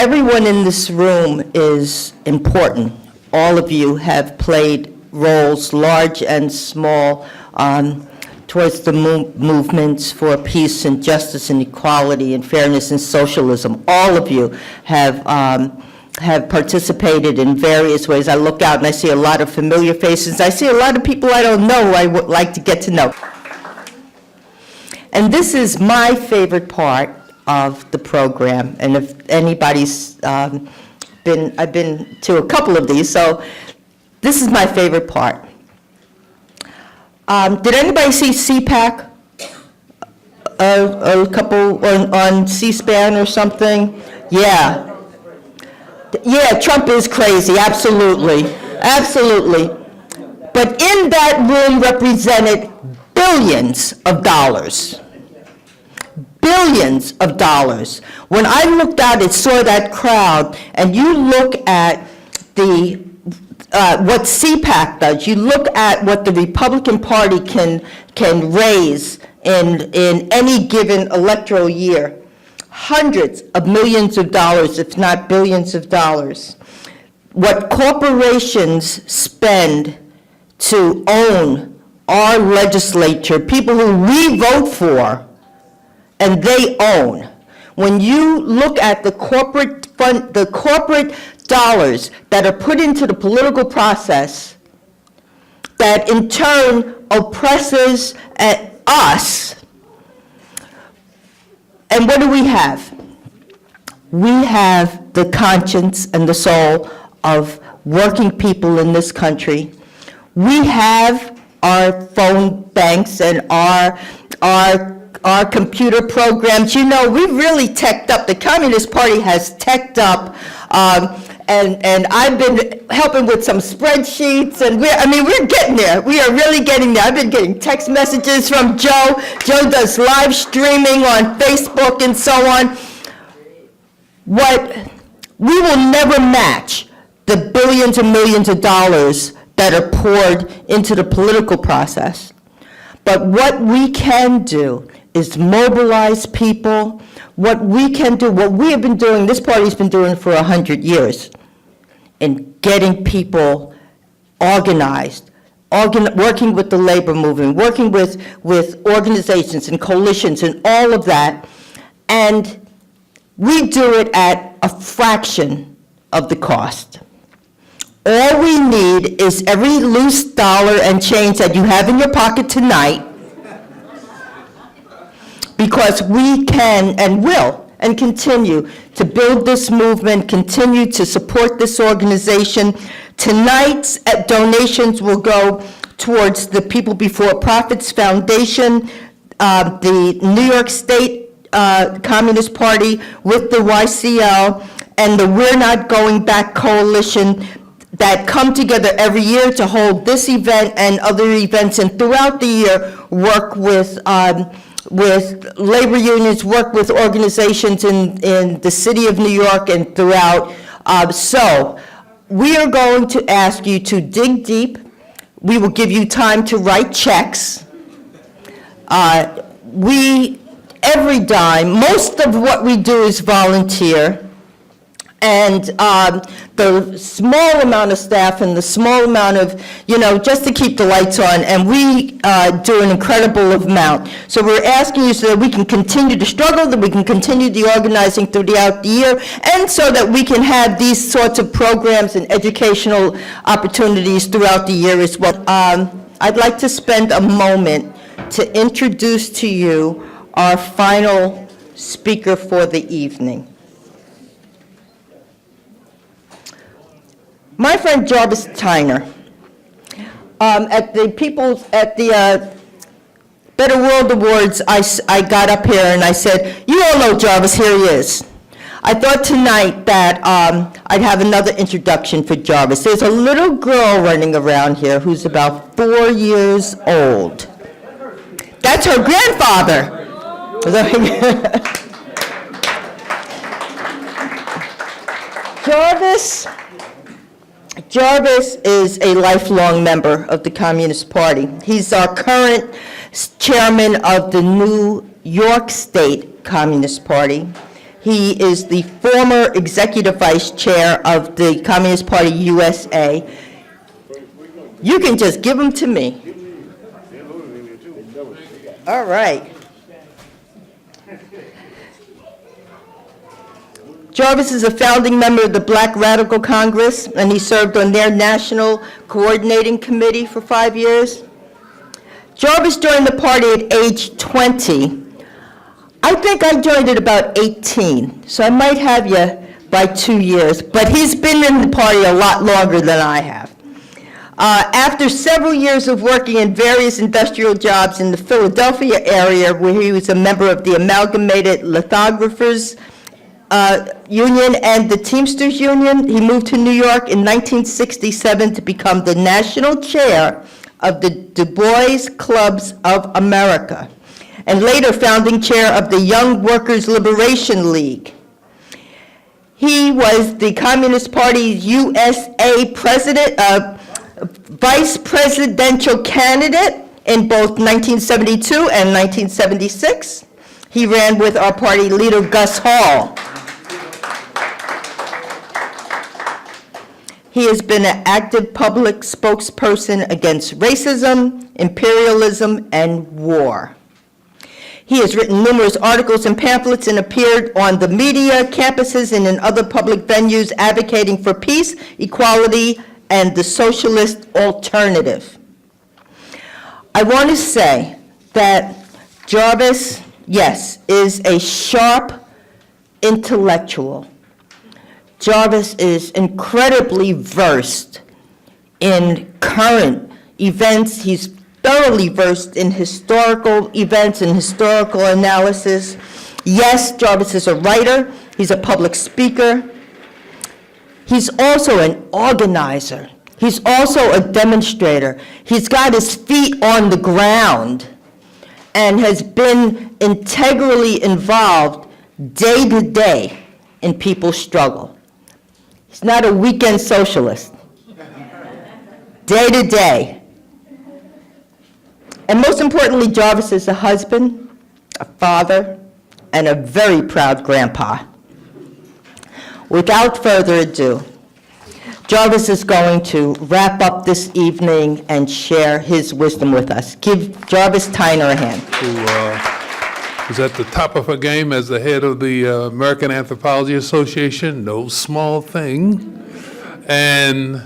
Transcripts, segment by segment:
everyone in this room is important. All of you have played roles, large and small, towards the movements for peace and justice and equality and fairness and socialism. All of you have participated in various ways. I look out and I see a lot of familiar faces. I see a lot of people I don't know who I would like to get to know. And this is my favorite part of the program. And if anybody's I've been to a couple of these, so this is my favorite part. Did anybody see CPAC? A couple on C-SPAN or something? Yeah. Yeah, Trump is crazy, absolutely, absolutely. But in that room represented billions of dollars. Billions of dollars. When I looked out and saw that crowd, and you look at the what CPAC does, you look at what the Republican Party can raise in any given electoral year, hundreds of millions of dollars, if not billions of dollars. What corporations spend to own our legislature, people who we vote for, and they own. When you look at the corporate fund, the corporate dollars that are put into the political process, that in turn oppresses us, and what do we have? We have the conscience and the soul of working people in this country. We have our phone banks and our computer programs. You know, we've really teched up. The Communist Party has teched up, and I've been helping with some spreadsheets, and we're getting there. We are really getting there. I've been getting text messages from Joe. Joe does live streaming on Facebook and so on. We will never match the billions and millions of dollars that are poured into the political process. But what we can do is mobilize people. What we can do, what we have been doing, this party's been doing for 100 years, in getting people organized, working with the labor movement, working with organizations and coalitions and all of that. And we do it at a fraction of the cost. All we need is every loose dollar and change that you have in your pocket tonight, because we can and will and continue to build this movement, continue to support this organization. Tonight's donations will go towards the People Before Profits Foundation, the New York State Communist Party with the YCL, and the We're Not Going Back Coalition, that come together every year to hold this event and other events, and throughout the year work with labor unions, work with organizations in the city of New York and throughout. So we are going to ask you to dig deep. We will give you time to write checks. Every dime, most of what we do is volunteer. And the small amount of staff and the small amount of, just to keep the lights on, and we do an incredible amount. So we're asking you so that we can continue to struggle, that we can continue the organizing throughout the year, and so that we can have these sorts of programs and educational opportunities throughout the year as well. I'd like to spend a moment to introduce to you our final speaker for the evening. My friend Jarvis Tyner, at the Better World Awards, I got up here and I said, you all know Jarvis, here he is. I thought tonight that I'd have another introduction for Jarvis. There's a little girl running around here who's about 4 years old. That's her grandfather. Jarvis is a lifelong member of the Communist Party. He's our current chairman of the New York State Communist Party. He is the former executive vice chair of the Communist Party USA. You can just give them to me. All right. Jarvis is a founding member of the Black Radical Congress, and he served on their national coordinating committee for 5 years. Jarvis joined the party at age 20. I think I joined at about 18, so I might have you by 2 years, but he's been in the party a lot longer than I have. After several years of working in various industrial jobs in the Philadelphia area, where he was a member of the Amalgamated Lithographers Union and the Teamsters Union, he moved to New York in 1967 to become the national chair of the Du Bois Clubs of America, and later founding chair of the Young Workers' Liberation League. He was the Communist Party's USA vice presidential candidate in both 1972 and 1976. He ran with our party leader, Gus Hall. He has been an active public spokesperson against racism, imperialism, and war. He has written numerous articles and pamphlets and appeared on the media, campuses, and in other public venues advocating for peace, equality, and the socialist alternative. I want to say that Jarvis, yes, is a sharp intellectual. Jarvis is incredibly versed in current events. He's thoroughly versed in historical events and historical analysis. Yes, Jarvis is a writer. He's a public speaker. He's also an organizer. He's also a demonstrator. He's got his feet on the ground and has been integrally involved day to day in people's struggle. He's not a weekend socialist. Day to day. And most importantly, Jarvis is a husband, a father, and a very proud grandpa. Without further ado, Jarvis is going to wrap up this evening and share his wisdom with us. Give Jarvis Tyner a hand. Who is at the top of her game as the head of the American Anthropology Association, no small thing, and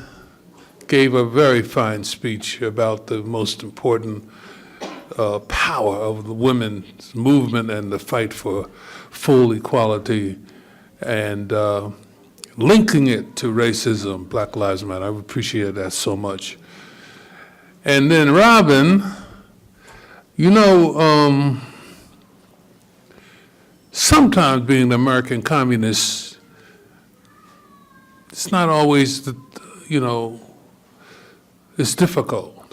gave a very fine speech about the most important power of the women's movement and the fight for full equality, and linking it to racism, Black Lives Matter. I appreciate that so much. And then Robin, you know, sometimes being an American communist, it's not always, you know, it's difficult.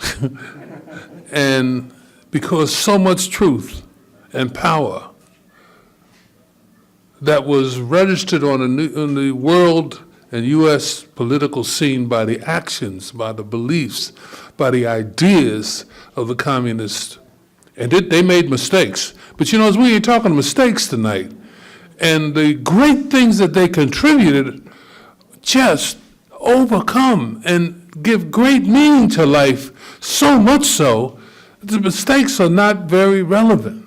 And because so much truth and power that was registered on the world and U.S. political scene by the actions, by the beliefs, by the ideas of the communists. And they made mistakes. But you know, we ain't talking mistakes tonight. And the great things that they contributed just overcome and give great meaning to life, so much so, the mistakes are not very relevant.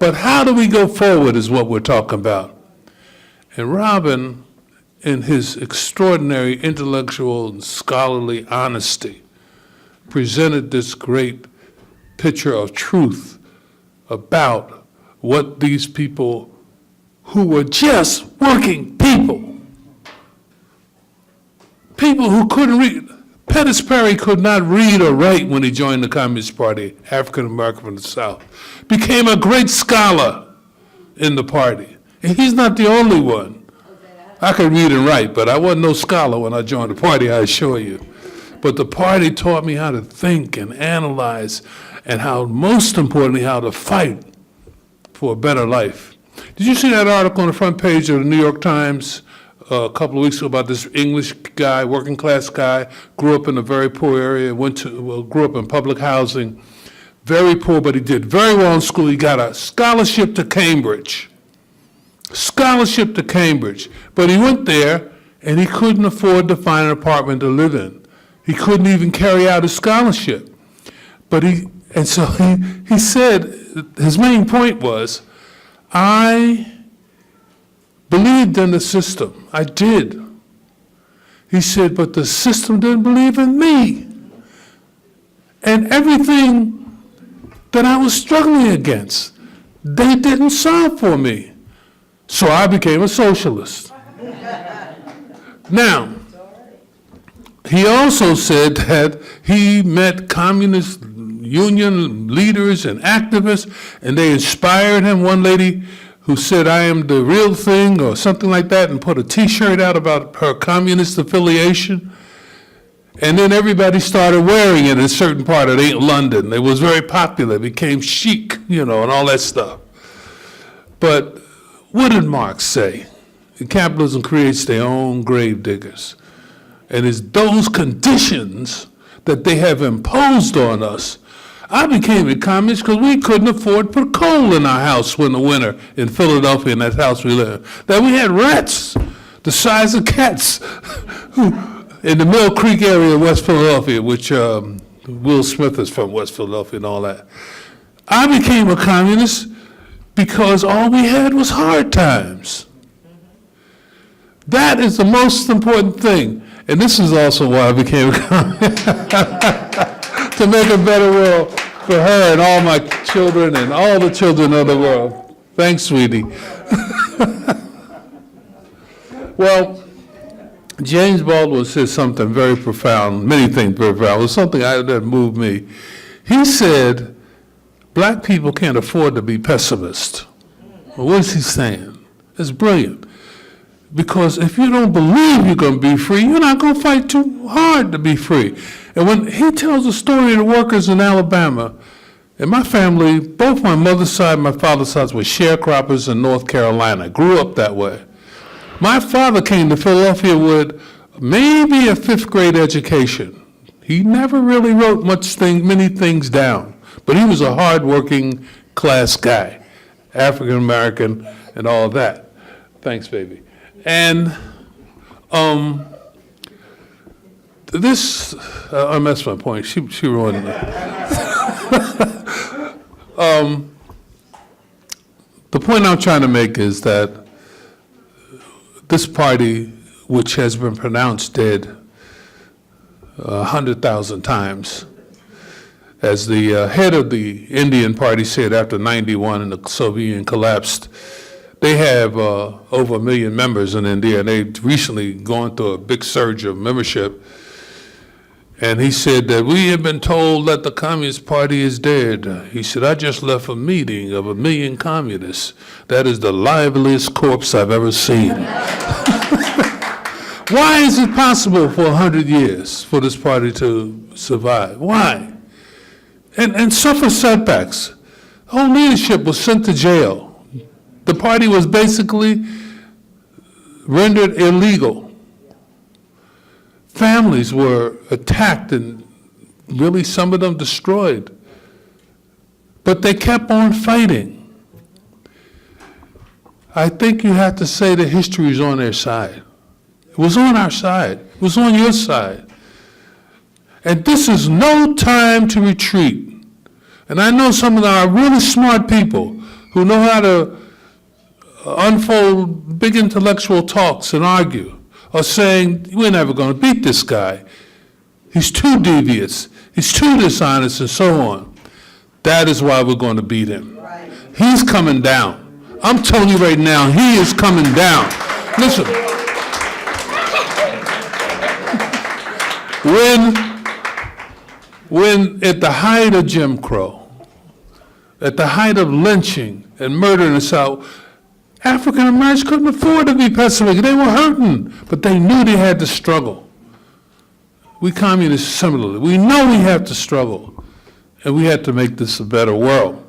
But how do we go forward is what we're talking about. And Robin, in his extraordinary intellectual and scholarly honesty, presented this great picture of truth about what these people who were just working people who couldn't read. Pettis Perry could not read or write when he joined the Communist Party, African American from the South, became a great scholar in the party. And he's not the only one. I could read and write, but I wasn't no scholar when I joined the party, I assure you. But the party taught me how to think and analyze, and how, most importantly, how to fight for a better life. Did you see that article on the front page of the New York Times a couple of weeks ago about this English guy, working class guy, grew up in a very poor area, grew up in public housing, very poor, but he did very well in school. He got a scholarship to Cambridge. scholarship to Cambridge, but he went there and he couldn't afford to find an apartment to live in. He couldn't even carry out his scholarship. So he said, his main point was, I believed in the system. I did. He said, but the system didn't believe in me. And everything that I was struggling against, they didn't solve for me. So I became a socialist. Now, he also said that he met communist union leaders and activists, and they inspired him. One lady who said, I am the real thing, or something like that, and put a T-shirt out about her communist affiliation. And then everybody started wearing it in a certain part of London. It was very popular. It became chic, and all that stuff. But what did Marx say? Capitalism creates their own grave diggers. And it's those conditions that they have imposed on us. I became a communist because we couldn't afford to put coal in our house in the winter in Philadelphia, in that house we lived. That we had rats the size of cats in the Mill Creek area of West Philadelphia, which Will Smith is from West Philadelphia and all that. I became a communist because all we had was hard times. That is the most important thing. And this is also why I became a communist. To make a better world for her and all my children and all the children of the world. Thanks, sweetie. Well, James Baldwin said something very profound, many things very profound. It was something that moved me. He said, black people can't afford to be pessimists. Well, what is he saying? It's brilliant. Because if you don't believe you're going to be free, you're not going to fight too hard to be free. And when he tells the story of the workers in Alabama, in my family, both my mother's side and my father's side were sharecroppers in North Carolina. Grew up that way. My father came to Philadelphia with maybe a 5th grade education. He never really wrote many things down, but he was a hard-working class guy, African American and all of that. Thanks, baby. And I messed my point. She ruined it. The point I'm trying to make is that this party, which has been pronounced dead 100,000 times, as the head of the Indian party said after '91 and the Soviet Union collapsed, they have over 1 million members in India, and they've recently gone through a big surge of membership. And he said that we have been told that the Communist Party is dead. He said, I just left a meeting of 1 million communists. That is the liveliest corpse I've ever seen. Why is it possible for 100 years for this party to survive? Why? And suffer setbacks. Whole leadership was sent to jail. The party was basically rendered illegal. Families were attacked and really some of them destroyed. But they kept on fighting. I think you have to say that history is on their side. It was on our side. It was on your side. And this is no time to retreat. And I know some of our really smart people who know how to unfold big intellectual talks and argue, are saying, we're never going to beat this guy. He's too devious. He's too dishonest and so on. That is why we're going to beat him. Right. He's coming down. I'm telling you right now, he is coming down. Listen. When at the height of Jim Crow, at the height of lynching and murder in the South, African Americans couldn't afford to be pessimistic. They were hurting, but they knew they had to struggle. We communists similarly. We know we have to struggle, and we have to make this a better world,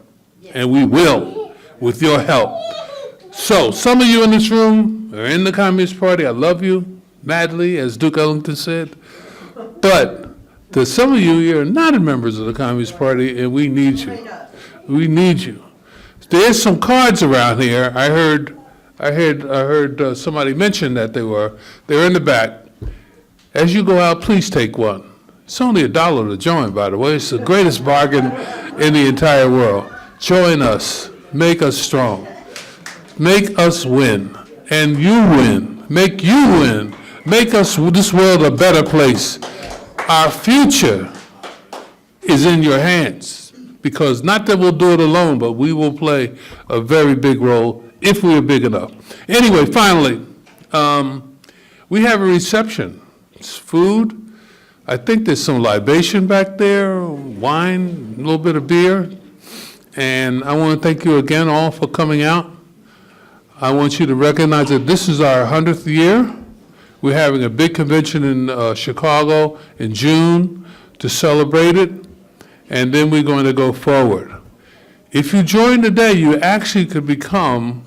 and we will, with your help. So, some of you in this room are in the Communist Party. I love you madly, as Duke Ellington said, but there's some of you here are not members of the Communist Party, and we need you. We need you. There's some cards around here. I I heard somebody mention that they're in the back. As you go out, please take one. It's only $1 to join, by the way. It's the greatest bargain in the entire world. Join us. Make us strong. Make us win. And you win. Make you win. Make us this world a better place. Our future is in your hands. Because not that we'll do it alone, but we will play a very big role if we are big enough. Anyway, finally, we have a reception. It's food. I think there's some libation back there, wine, a little bit of beer. And I want to thank you again all for coming out. I want you to recognize that this is our 100th year. We're having a big convention in Chicago in June to celebrate it. And then we're going to go forward. If you join today, you actually could become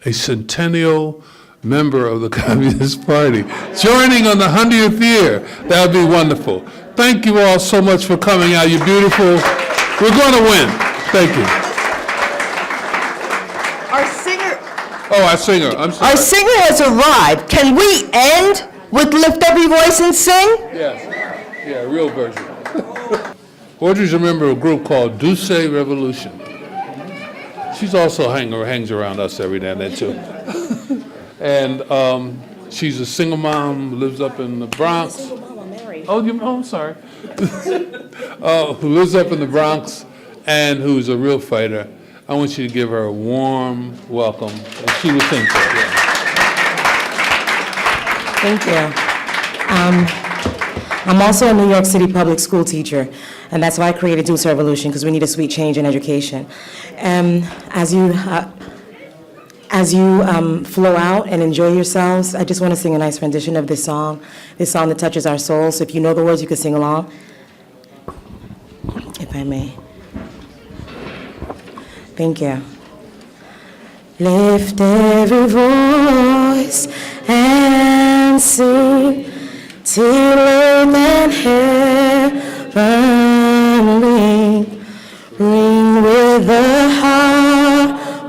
a centennial member of the Communist Party, joining on the 100th year. That would be wonderful. Thank you all so much for coming out. You're beautiful. We're going to win. Thank you. Our singer, I'm sorry. Our singer has arrived. Can we end with Lift Every Voice and Sing? Yes. Yeah, real version. Audrey's a member of a group called Douce Revolution. She's also hangs around us every now and then, too. And she's a single mom, lives up in the Bronx. Single mom, I'm married. Oh, I'm sorry. Who lives up in the Bronx and who's a real fighter. I want you to give her a warm welcome. And she will sing for you. Thank you. I'm also a New York City public school teacher, and that's why I created Douce Revolution, because we need a sweet change in education. As you flow out and enjoy yourselves, I just want to sing a nice rendition of this song that touches our souls. So if you know the words, you can sing along, if I may. Thank you. Lift every voice and sing till earth and heaven ring with the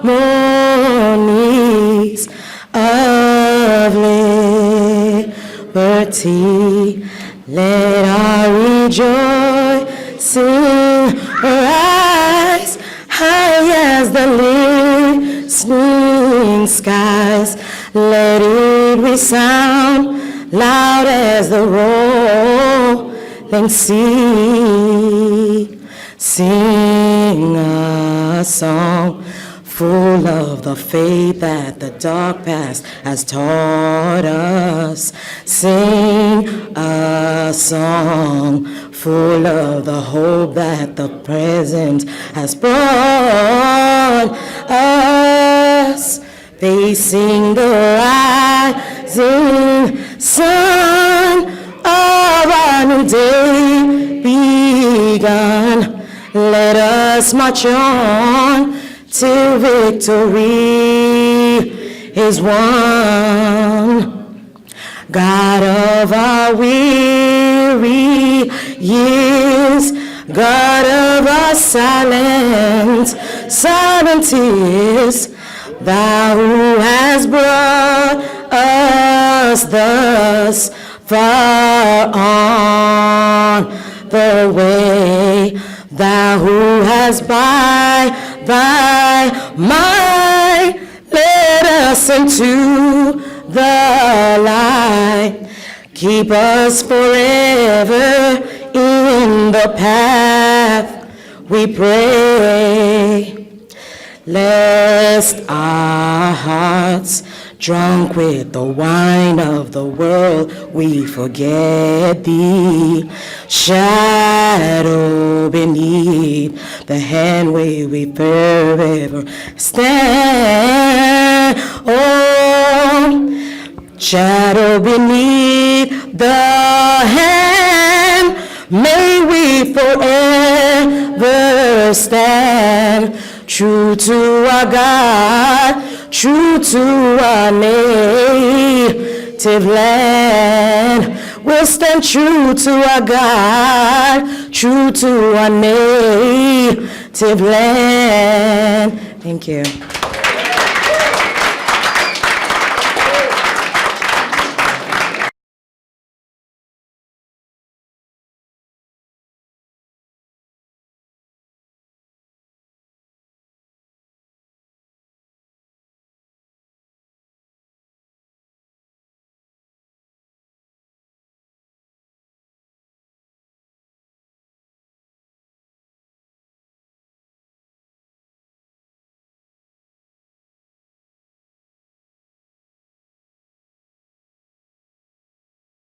harmonies of liberty. Let our rejoicing rise high as the listening skies. Let it resound loud as the rolling sea. Sing a song full of the faith that the dark past has taught us. Sing a song full of the hope that the present has brought us. Facing the rising sun of our new day begun. Let us march on till victory is won. God of our weary years, God of our silent tears, Thou who hast brought us thus far on the way, Thou who hast by Thy might led us into the light. Keep us forever in the path, we pray. Lest our hearts, drunk with the wine of the world, we forget Thee. Shadow beneath the hand where we forever stand. Oh, shadow beneath the hand, may we forever stand. True to our God, true to our native land. We'll stand true to our God, true to our native land. Thank you.